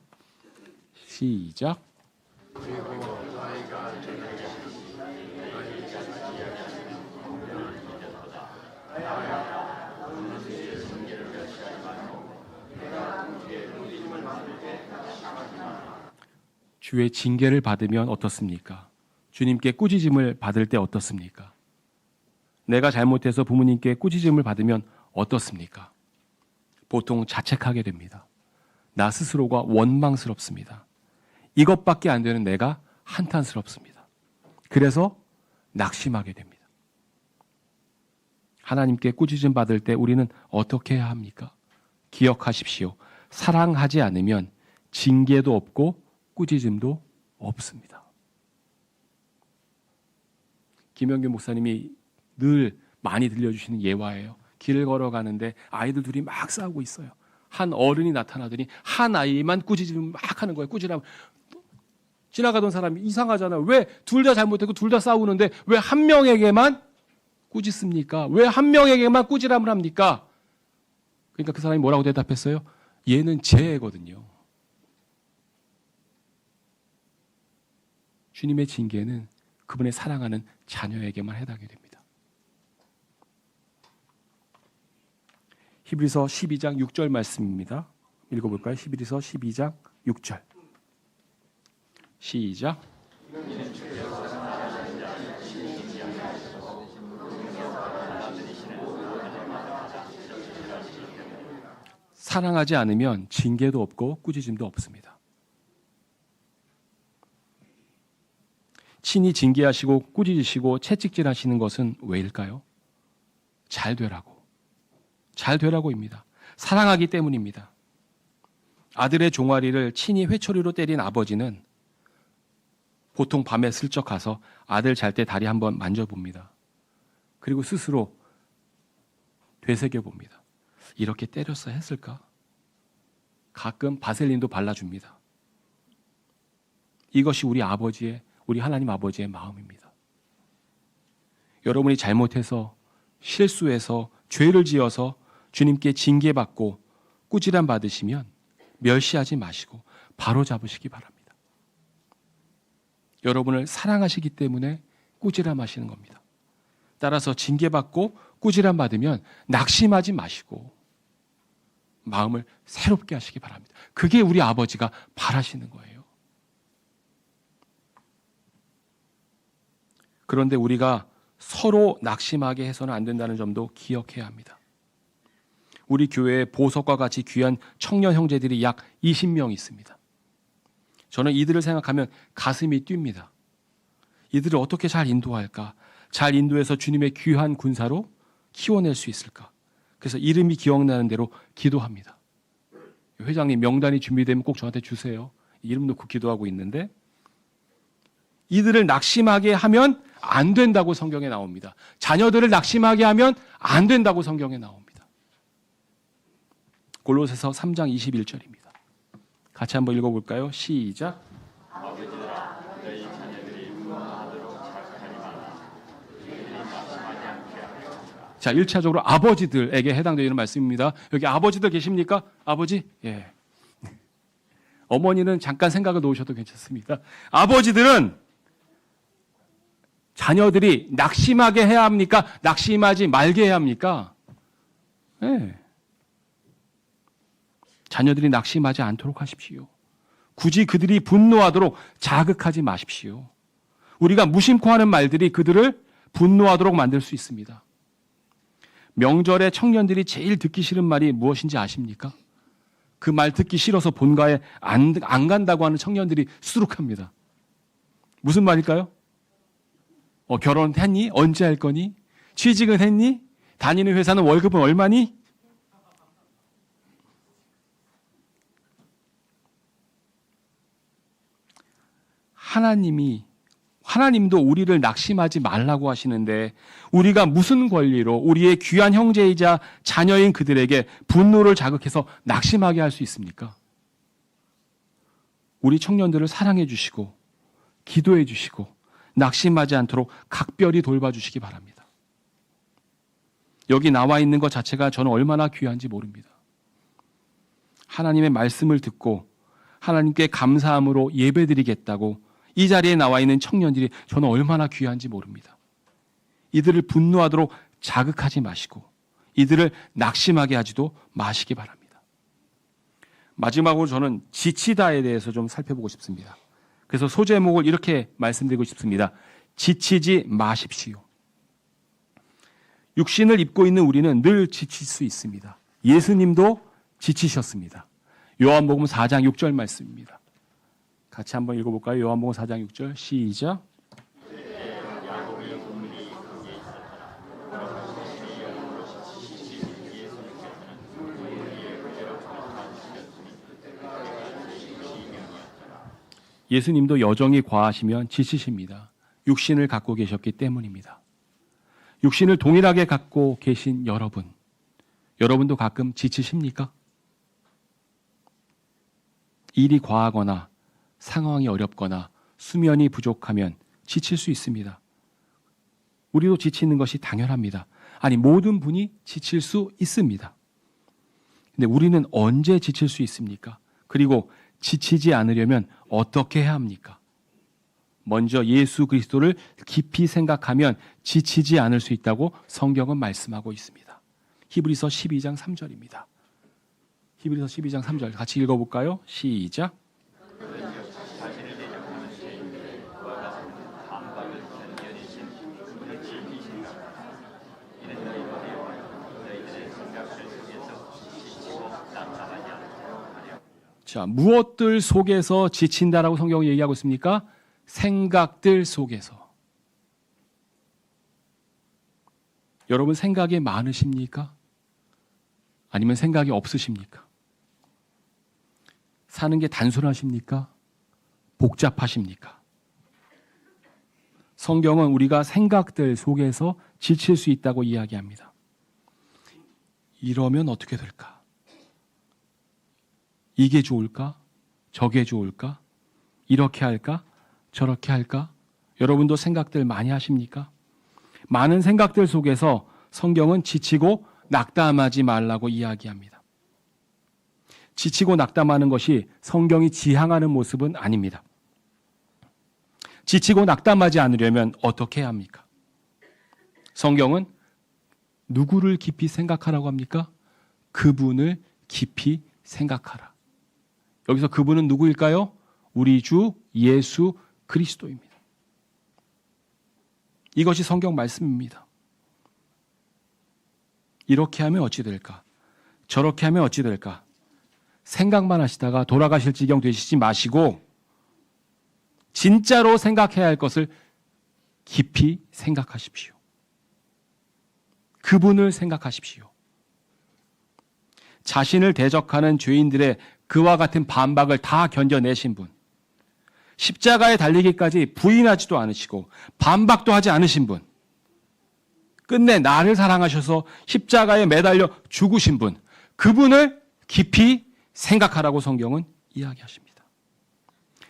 시작. 주의 징계를 받으면 어떻습니까? 주님께 꾸짖음을 받을 때 어떻습니까? 내가 잘못해서 부모님께 꾸짖음을 받으면 어떻습니까? 보통 자책하게 됩니다. 나 스스로가 원망스럽습니다. 이것밖에 안 되는 내가 한탄스럽습니다. 그래서 낙심하게 됩니다. 하나님께 꾸짖음 받을 때 우리는 어떻게 해야 합니까? 기억하십시오. 사랑하지 않으면 징계도 없고 꾸짖음도 없습니다. 김영규 목사님이 늘 많이 들려주시는 예화예요. 길을 걸어가는데 아이들 둘이 막 싸우고 있어요. 한 어른이 나타나더니 한 아이만 꾸짖음 막 하는 거예요. 꾸짖으라면 지나가던 사람이 이상하잖아요. 왜 둘 다 잘못했고 둘 다 싸우는데 왜 한 명에게만 꾸짖습니까? 왜 한 명에게만 꾸지람을 합니까? 그러니까 그 사람이 뭐라고 대답했어요? 얘는 제 애거든요. 주님의 징계는 그분의 사랑하는 자녀에게만 해당이 됩니다. 히브리서 12장 6절 말씀입니다. 읽어볼까요? 히브리서 12장 6절. 시작. 사랑하지 않으면 징계도 없고 꾸짖음도 없습니다. 친히 징계하시고 꾸짖으시고 채찍질하시는 것은 왜일까요? 잘 되라고. 잘 되라고입니다. 사랑하기 때문입니다. 아들의 종아리를 친히 회초리로 때린 아버지는 보통 밤에 슬쩍 가서 아들 잘 때 다리 한번 만져봅니다. 그리고 스스로 되새겨봅니다. 이렇게 때렸어야 했을까? 가끔 바셀린도 발라줍니다. 이것이 우리 하나님 아버지의 마음입니다. 여러분이 잘못해서 실수해서 죄를 지어서 주님께 징계받고 꾸지람 받으시면 멸시하지 마시고 바로 잡으시기 바랍니다. 여러분을 사랑하시기 때문에 꾸지람 하시는 겁니다. 따라서 징계받고 꾸지람 받으면 낙심하지 마시고 마음을 새롭게 하시기 바랍니다. 그게 우리 아버지가 바라시는 거예요. 그런데 우리가 서로 낙심하게 해서는 안 된다는 점도 기억해야 합니다. 우리 교회에 보석과 같이 귀한 청년 형제들이 약 20명 있습니다. 저는 이들을 생각하면 가슴이 뜁니다. 이들을 어떻게 잘 인도할까? 잘 인도해서 주님의 귀한 군사로 키워낼 수 있을까? 그래서 이름이 기억나는 대로 기도합니다. 회장님 명단이 준비되면 꼭 저한테 주세요. 이름 놓고 기도하고 있는데 이들을 낙심하게 하면 안 된다고 성경에 나옵니다. 자녀들을 낙심하게 하면 안 된다고 성경에 나옵니다. 골로새서 3장 21절입니다. 같이 한번 읽어볼까요? 시작. 아버지들아 너희 자녀들이 무엇하도록 착하리 마라. 자, 1차적으로 아버지들에게 해당되는 말씀입니다. 여기 아버지들 계십니까? 아버지? 예. 어머니는 잠깐 생각을 놓으셔도 괜찮습니다. 아버지들은 자녀들이 낙심하게 해야 합니까? 낙심하지 말게 해야 합니까? 네. 자녀들이 낙심하지 않도록 하십시오. 굳이 그들이 분노하도록 자극하지 마십시오. 우리가 무심코 하는 말들이 그들을 분노하도록 만들 수 있습니다. 명절에 청년들이 제일 듣기 싫은 말이 무엇인지 아십니까? 그 말 듣기 싫어서 본가에 안 간다고 하는 청년들이 수두룩합니다. 무슨 말일까요? 결혼했니? 언제 할 거니? 취직은 했니? 다니는 회사는 월급은 얼마니? 하나님도 우리를 낙심하지 말라고 하시는데 우리가 무슨 권리로 우리의 귀한 형제이자 자녀인 그들에게 분노를 자극해서 낙심하게 할 수 있습니까? 우리 청년들을 사랑해 주시고 기도해 주시고 낙심하지 않도록 각별히 돌봐주시기 바랍니다. 여기 나와 있는 것 자체가 저는 얼마나 귀한지 모릅니다. 하나님의 말씀을 듣고 하나님께 감사함으로 예배드리겠다고 이 자리에 나와 있는 청년들이 저는 얼마나 귀한지 모릅니다. 이들을 분노하도록 자극하지 마시고 이들을 낙심하게 하지도 마시기 바랍니다. 마지막으로 저는 지치다에 대해서 좀 살펴보고 싶습니다. 그래서 소제목을 이렇게 말씀드리고 싶습니다. 지치지 마십시오. 육신을 입고 있는 우리는 늘 지칠 수 있습니다. 예수님도 지치셨습니다. 요한복음 4장 6절 말씀입니다. 같이 한번 읽어볼까요? 요한복음 4장 6절 시작. 예수님도 여정이 과하시면 지치십니다. 육신을 갖고 계셨기 때문입니다. 육신을 동일하게 갖고 계신 여러분도 가끔 지치십니까? 일이 과하거나 상황이 어렵거나 수면이 부족하면 지칠 수 있습니다. 우리도 지치는 것이 당연합니다. 아니, 모든 분이 지칠 수 있습니다. 근데 우리는 언제 지칠 수 있습니까? 그리고 지치지 않으려면 어떻게 해야 합니까? 먼저 예수 그리스도를 깊이 생각하면 지치지 않을 수 있다고 성경은 말씀하고 있습니다. 히브리서 12장 3절입니다. 히브리서 12장 3절 같이 읽어볼까요? 시작. 자, 무엇들 속에서 지친다라고 성경이 얘기하고 있습니까? 생각들 속에서. 여러분 생각이 많으십니까? 아니면 생각이 없으십니까? 사는 게 단순하십니까? 복잡하십니까? 성경은 우리가 생각들 속에서 지칠 수 있다고 이야기합니다. 이러면 어떻게 될까? 이게 좋을까? 저게 좋을까? 이렇게 할까? 저렇게 할까? 여러분도 생각들 많이 하십니까? 많은 생각들 속에서 성경은 지치고 낙담하지 말라고 이야기합니다. 지치고 낙담하는 것이 성경이 지향하는 모습은 아닙니다. 지치고 낙담하지 않으려면 어떻게 해야 합니까? 성경은 누구를 깊이 생각하라고 합니까? 그분을 깊이 생각하라. 여기서 그분은 누구일까요? 우리 주 예수 그리스도입니다. 이것이 성경 말씀입니다. 이렇게 하면 어찌 될까? 저렇게 하면 어찌 될까? 생각만 하시다가 돌아가실 지경 되시지 마시고 진짜로 생각해야 할 것을 깊이 생각하십시오. 그분을 생각하십시오. 자신을 대적하는 죄인들의 그와 같은 반박을 다 견뎌내신 분, 십자가에 달리기까지 부인하지도 않으시고 반박도 하지 않으신 분, 끝내 나를 사랑하셔서 십자가에 매달려 죽으신 분, 그분을 깊이 생각하라고 성경은 이야기하십니다.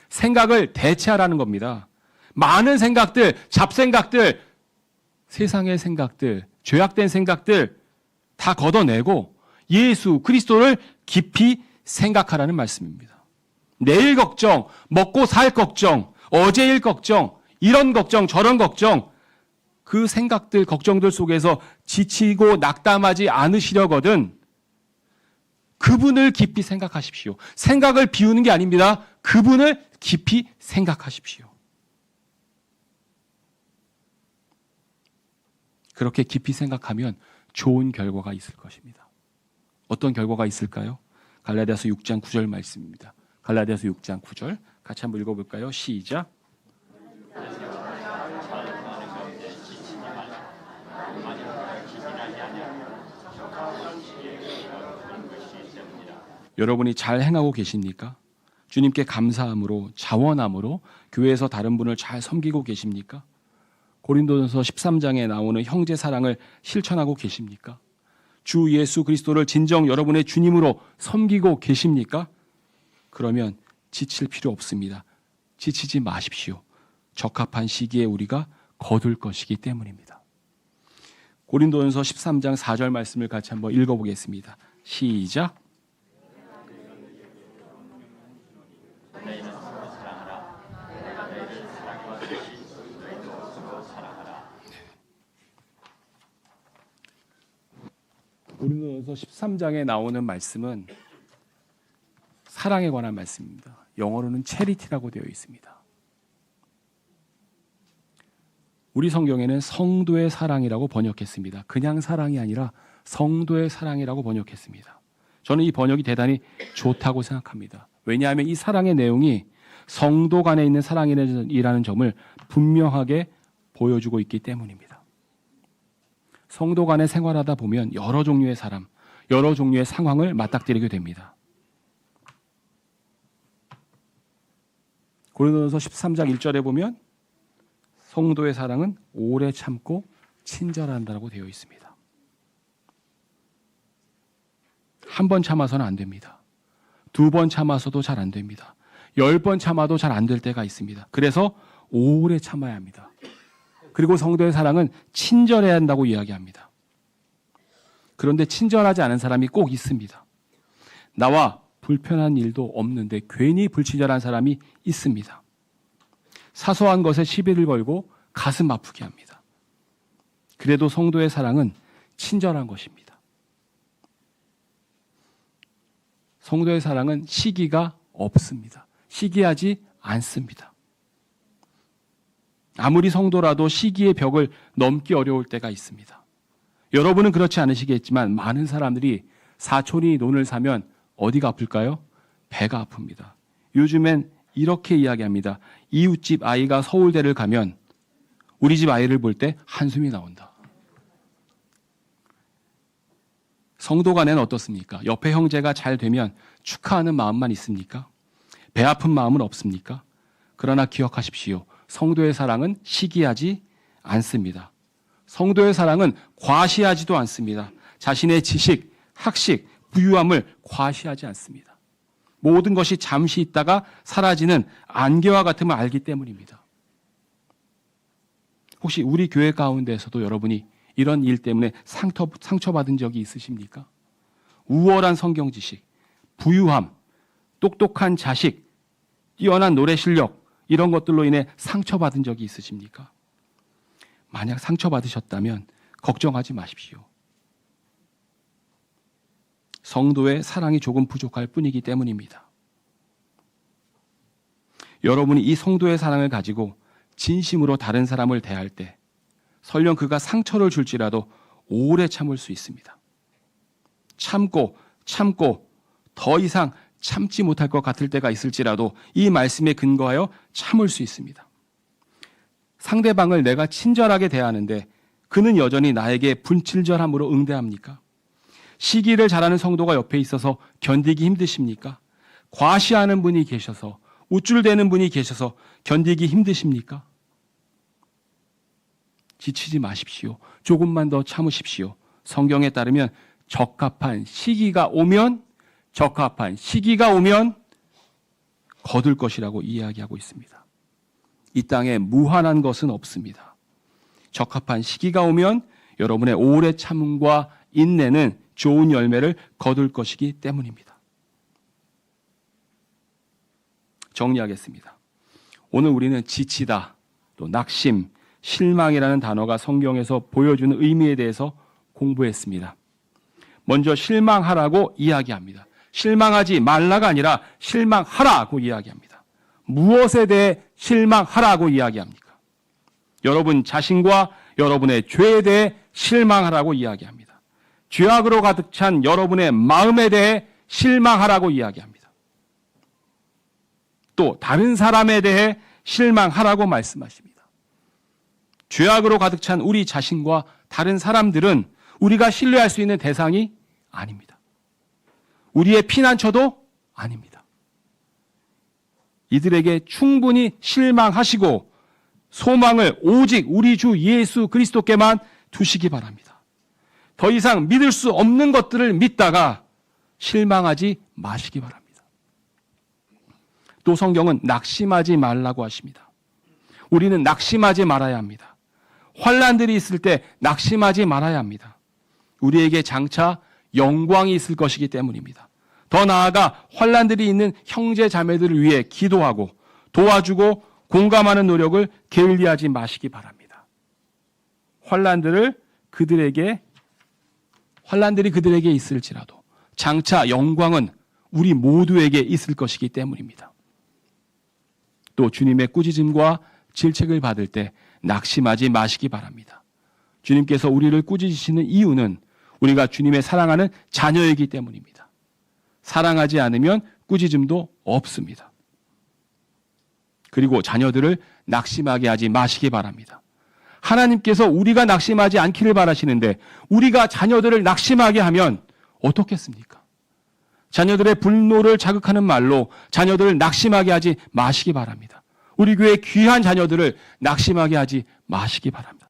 생각을 대체하라는 겁니다. 많은 생각들, 잡생각들, 세상의 생각들, 죄악된 생각들 다 걷어내고 예수 그리스도를 깊이 생각하라는 말씀입니다. 내일 걱정, 먹고 살 걱정, 어제 일 걱정, 이런 걱정, 저런 걱정 그 생각들, 걱정들 속에서 지치고 낙담하지 않으시려거든 그분을 깊이 생각하십시오. 생각을 비우는 게 아닙니다. 그분을 깊이 생각하십시오. 그렇게 깊이 생각하면 좋은 결과가 있을 것입니다. 어떤 결과가 있을까요? 갈라디아서 6장 9절 말씀입니다. 갈라디아서 6장 9절 같이 한번 읽어볼까요? 시작. 여러분이 잘 행하고 계십니까? 주님께 감사함으로 자원함으로 교회에서 다른 분을 잘 섬기고 계십니까? 고린도전서 13장에 나오는 형제 사랑을 실천하고 계십니까? 주 예수 그리스도를 진정 여러분의 주님으로 섬기고 계십니까? 그러면 지칠 필요 없습니다. 지치지 마십시오. 적합한 시기에 우리가 거둘 것이기 때문입니다. 고린도전서 13장 4절 말씀을 같이 한번 읽어보겠습니다. 시작. 고린도전서 13장에 나오는 말씀은 사랑에 관한 말씀입니다. 영어로는 체리티라고 되어 있습니다. 우리 성경에는 성도의 사랑이라고 번역했습니다. 그냥 사랑이 아니라 성도의 사랑이라고 번역했습니다. 저는 이 번역이 대단히 좋다고 생각합니다. 왜냐하면 이 사랑의 내용이 성도 간에 있는 사랑이라는 점을 분명하게 보여주고 있기 때문입니다. 성도 간에 생활하다 보면 여러 종류의 사람, 여러 종류의 상황을 맞닥뜨리게 됩니다. 고린도전서 13장 1절에 보면 성도의 사랑은 오래 참고 친절한다고 되어 있습니다. 한 번 참아서는 안 됩니다. 두 번 참아서도 잘 안 됩니다. 10번 참아도 잘 안 될 때가 있습니다. 그래서 오래 참아야 합니다. 그리고 성도의 사랑은 친절해야 한다고 이야기합니다. 그런데 친절하지 않은 사람이 꼭 있습니다. 나와 불편한 일도 없는데 괜히 불친절한 사람이 있습니다. 사소한 것에 시비를 걸고 가슴 아프게 합니다. 그래도 성도의 사랑은 친절한 것입니다. 성도의 사랑은 시기가 없습니다. 시기하지 않습니다. 아무리 성도라도 시기의 벽을 넘기 어려울 때가 있습니다. 여러분은 그렇지 않으시겠지만 많은 사람들이 사촌이 논을 사면 어디가 아플까요? 배가 아픕니다. 요즘엔 이렇게 이야기합니다. 이웃집 아이가 서울대를 가면 우리 집 아이를 볼 때 한숨이 나온다. 성도 간에는 어떻습니까? 옆에 형제가 잘 되면 축하하는 마음만 있습니까? 배 아픈 마음은 없습니까? 그러나 기억하십시오. 성도의 사랑은 시기하지 않습니다. 성도의 사랑은 과시하지도 않습니다. 자신의 지식, 학식, 부유함을 과시하지 않습니다. 모든 것이 잠시 있다가 사라지는 안개와 같음을 알기 때문입니다. 혹시 우리 교회 가운데에서도 여러분이 이런 일 때문에 상처받은 적이 있으십니까? 우월한 성경 지식, 부유함, 똑똑한 자식, 뛰어난 노래 실력, 이런 것들로 인해 상처받은 적이 있으십니까? 만약 상처받으셨다면 걱정하지 마십시오. 성도의 사랑이 조금 부족할 뿐이기 때문입니다. 여러분이 이 성도의 사랑을 가지고 진심으로 다른 사람을 대할 때 설령 그가 상처를 줄지라도 오래 참을 수 있습니다. 참고 더 이상 참지 못할 것 같을 때가 있을지라도 이 말씀에 근거하여 참을 수 있습니다. 상대방을 내가 친절하게 대하는데 그는 여전히 나에게 불친절함으로 응대합니까? 시기를 잘하는 성도가 옆에 있어서 견디기 힘드십니까? 과시하는 분이 계셔서, 우쭐대는 분이 계셔서 견디기 힘드십니까? 지치지 마십시오. 조금만 더 참으십시오. 성경에 따르면 적합한 시기가 오면 거둘 것이라고 이야기하고 있습니다. 이 땅에 무한한 것은 없습니다. 적합한 시기가 오면 여러분의 오래 참음과 인내는 좋은 열매를 거둘 것이기 때문입니다. 정리하겠습니다. 오늘 우리는 지치다, 또 낙심, 실망이라는 단어가 성경에서 보여주는 의미에 대해서 공부했습니다. 먼저 실망하라고 이야기합니다. 실망하지 말라가 아니라 실망하라고 이야기합니다. 무엇에 대해 실망하라고 이야기합니까? 여러분 자신과 여러분의 죄에 대해 실망하라고 이야기합니다. 죄악으로 가득 찬 여러분의 마음에 대해 실망하라고 이야기합니다. 또 다른 사람에 대해 실망하라고 말씀하십니다. 죄악으로 가득 찬 우리 자신과 다른 사람들은 우리가 신뢰할 수 있는 대상이 아닙니다. 우리의 피난처도 아닙니다. 이들에게 충분히 실망하시고 소망을 오직 우리 주 예수 그리스도께만 두시기 바랍니다. 더 이상 믿을 수 없는 것들을 믿다가 실망하지 마시기 바랍니다. 또 성경은 낙심하지 말라고 하십니다. 우리는 낙심하지 말아야 합니다. 환난들이 있을 때 낙심하지 말아야 합니다. 우리에게 장차 영광이 있을 것이기 때문입니다. 더 나아가 환난들이 있는 형제 자매들을 위해 기도하고 도와주고 공감하는 노력을 게을리하지 마시기 바랍니다. 환난들이 그들에게 있을지라도 장차 영광은 우리 모두에게 있을 것이기 때문입니다. 또 주님의 꾸짖음과 질책을 받을 때 낙심하지 마시기 바랍니다. 주님께서 우리를 꾸짖으시는 이유는 우리가 주님의 사랑하는 자녀이기 때문입니다. 사랑하지 않으면 꾸짖음도 없습니다. 그리고 자녀들을 낙심하게 하지 마시기 바랍니다. 하나님께서 우리가 낙심하지 않기를 바라시는데 우리가 자녀들을 낙심하게 하면 어떻겠습니까? 자녀들의 분노를 자극하는 말로 자녀들을 낙심하게 하지 마시기 바랍니다. 우리 교회 귀한 자녀들을 낙심하게 하지 마시기 바랍니다.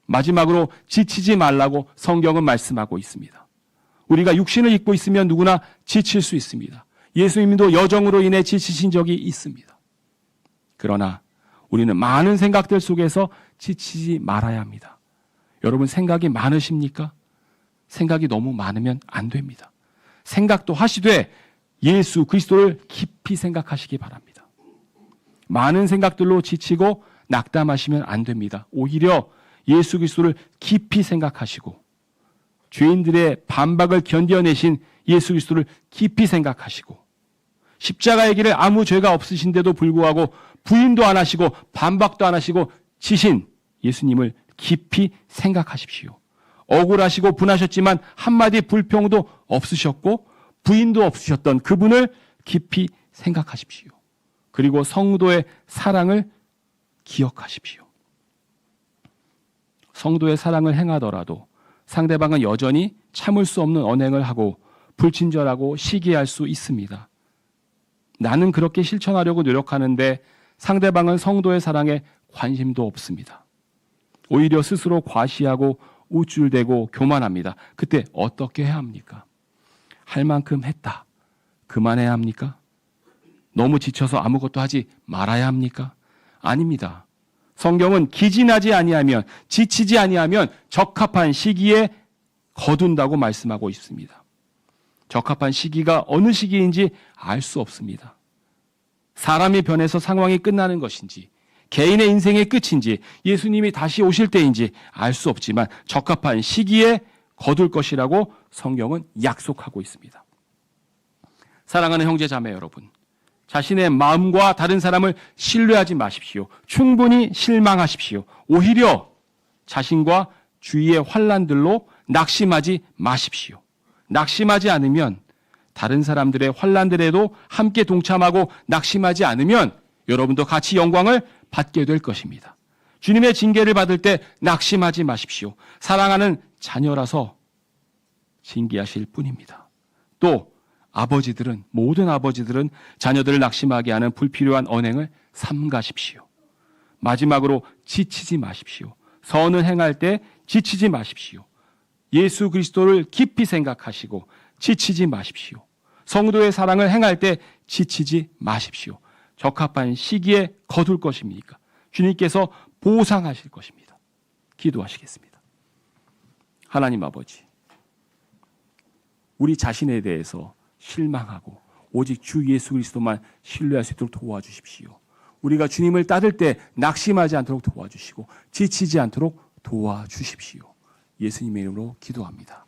마지막으로 지치지 말라고 성경은 말씀하고 있습니다. 우리가 육신을 입고 있으면 누구나 지칠 수 있습니다. 예수님도 여정으로 인해 지치신 적이 있습니다. 그러나 우리는 많은 생각들 속에서 지치지 말아야 합니다. 여러분 생각이 많으십니까? 생각이 너무 많으면 안 됩니다. 생각도 하시되 예수 그리스도를 깊이 생각하시기 바랍니다. 많은 생각들로 지치고 낙담하시면 안 됩니다. 오히려 예수 그리스도를 깊이 생각하시고 죄인들의 반박을 견뎌내신 예수 그리스도를 깊이 생각하시고 십자가의 길에 아무 죄가 없으신데도 불구하고 부인도 안 하시고 반박도 안 하시고 지신 예수님을 깊이 생각하십시오. 억울하시고 분하셨지만 한마디 불평도 없으셨고 부인도 없으셨던 그분을 깊이 생각하십시오. 그리고 성도의 사랑을 기억하십시오. 성도의 사랑을 행하더라도 상대방은 여전히 참을 수 없는 언행을 하고 불친절하고 시기할 수 있습니다. 나는 그렇게 실천하려고 노력하는데 상대방은 성도의 사랑에 관심도 없습니다. 오히려 스스로 과시하고 우쭐대고 교만합니다. 그때 어떻게 해야 합니까? 할 만큼 했다. 그만해야 합니까? 너무 지쳐서 아무것도 하지 말아야 합니까? 아닙니다. 성경은 기진하지 아니하면 지치지 아니하면 적합한 시기에 거둔다고 말씀하고 있습니다. 적합한 시기가 어느 시기인지 알 수 없습니다. 사람이 변해서 상황이 끝나는 것인지 개인의 인생의 끝인지 예수님이 다시 오실 때인지 알 수 없지만 적합한 시기에 거둘 것이라고 성경은 약속하고 있습니다. 사랑하는 형제 자매 여러분, 자신의 마음과 다른 사람을 신뢰하지 마십시오. 충분히 실망하십시오. 오히려 자신과 주위의 환난들로 낙심하지 마십시오. 낙심하지 않으면 다른 사람들의 환난들에도 함께 동참하고 낙심하지 않으면 여러분도 같이 영광을 받게 될 것입니다. 주님의 징계를 받을 때 낙심하지 마십시오. 사랑하는 자녀라서 징계하실 뿐입니다. 또 모든 아버지들은 자녀들을 낙심하게 하는 불필요한 언행을 삼가십시오. 마지막으로 지치지 마십시오. 선을 행할 때 지치지 마십시오. 예수 그리스도를 깊이 생각하시고 지치지 마십시오. 성도의 사랑을 행할 때 지치지 마십시오. 적합한 시기에 거둘 것입니까? 주님께서 보상하실 것입니다. 기도하시겠습니다. 하나님 아버지, 우리 자신에 대해서 실망하고 오직 주 예수 그리스도만 신뢰할 수 있도록 도와주십시오. 우리가 주님을 따를 때 낙심하지 않도록 도와주시고 지치지 않도록 도와주십시오. 예수님의 이름으로 기도합니다.